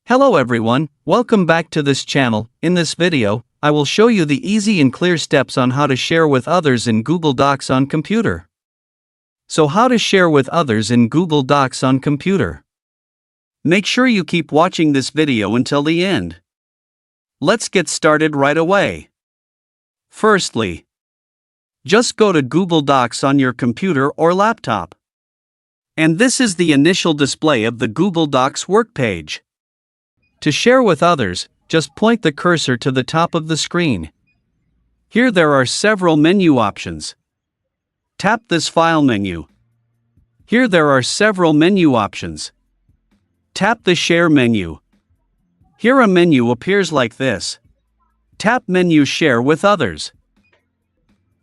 Hello everyone, welcome back to this channel. In this video, I will show you the easy and clear steps on how to share with others in Google Docs on computer. So how to share with others in Google Docs on computer. Make sure you keep watching this video until the end. Let's get started right away. Firstly, just go to Google Docs on your computer or laptop. And this is the initial display of the Google Docs work page. To share with others, just point the cursor to the top of the screen. Here there are several menu options. Tap this file menu. Here there are several menu options. Tap the share menu. Here a menu appears like this. Tap menu share with others.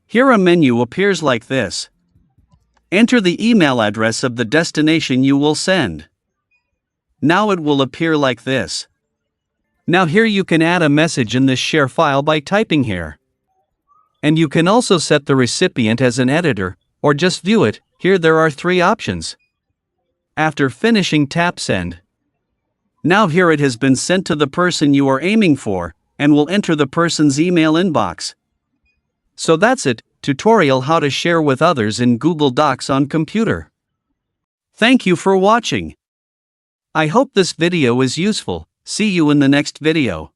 Here a menu appears like this. Enter the email address of the destination you will send. Now it will appear like this. Now here you can add a message in this share file by typing here. And you can also set the recipient as an editor, or just view it. Here there are three options. After finishing, tap send. Now here it has been sent to the person you are aiming for, and will enter the person's email inbox. So that's it, tutorial how to share with others in Google Docs on computer. Thank you for watching. I hope this video is useful. See you in the next video.